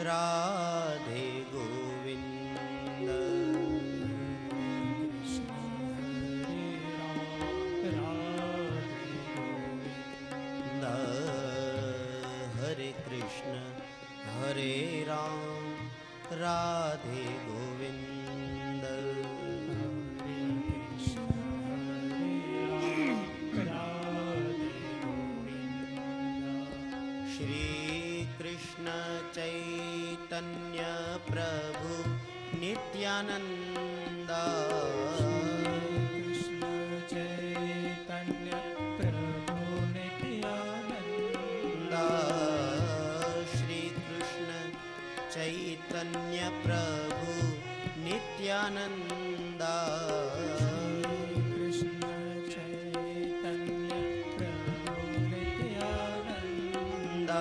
राधे गोविंद। हरे कृष्ण हरे राम राधे गोविंद। श्री कृष्ण चैतन्य प्रभु नित्यानंद। कृष्ण चैतन्य प्रभु नित्यानंद। श्री कृष्ण चैतन्य प्रभु नित्यानंद। कृष्ण चैतन्य प्रभु नित्यानंद।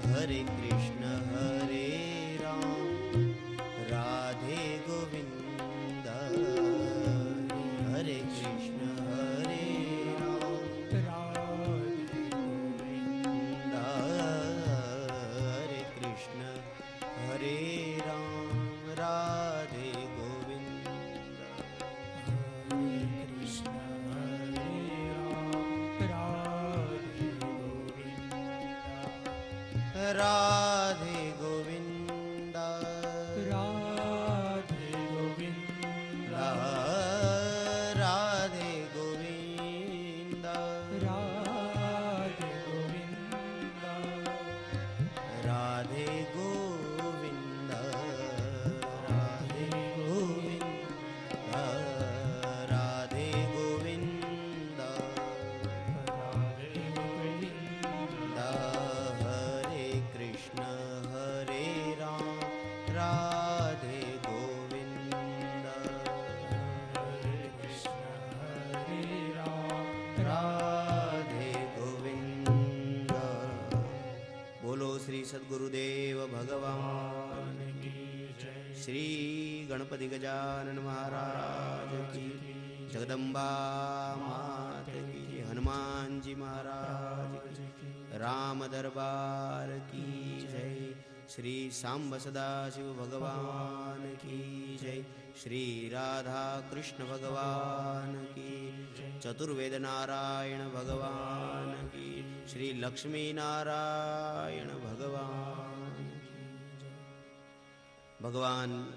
हरे कृष्ण हरे राम राधे गोविंद। हरे कृष्ण हरे राम राधे गोविंद। हरे कृष्ण हरे राम राधे गोविंद। हरे कृष्ण हरे राम राधे गोविंद। राधे गोविंद राधे गोविंद। राधे गोविंद। राधे गोविंद। राधे गोविंद। राधे गोविंद। राधे गोविंद। राधे गोविंद। हरे कृष्ण हरे राम राधे गोविंद। हरे कृष्ण हरे राम राधे गोविंद। बोलो श्री सद्गुरुदेव भगवान की जय। श्री गणपति गजानन महाराज की, जगदम्बा मात की, हनुमान जी महाराज की, राम दरबार की जय। श्री सांब सदाशिव भगवान की जय। श्री राधा कृष्ण भगवान की, चतुर्वेद नारायण भगवान की, श्री लक्ष्मी नारायण भगवान की जय। भगवान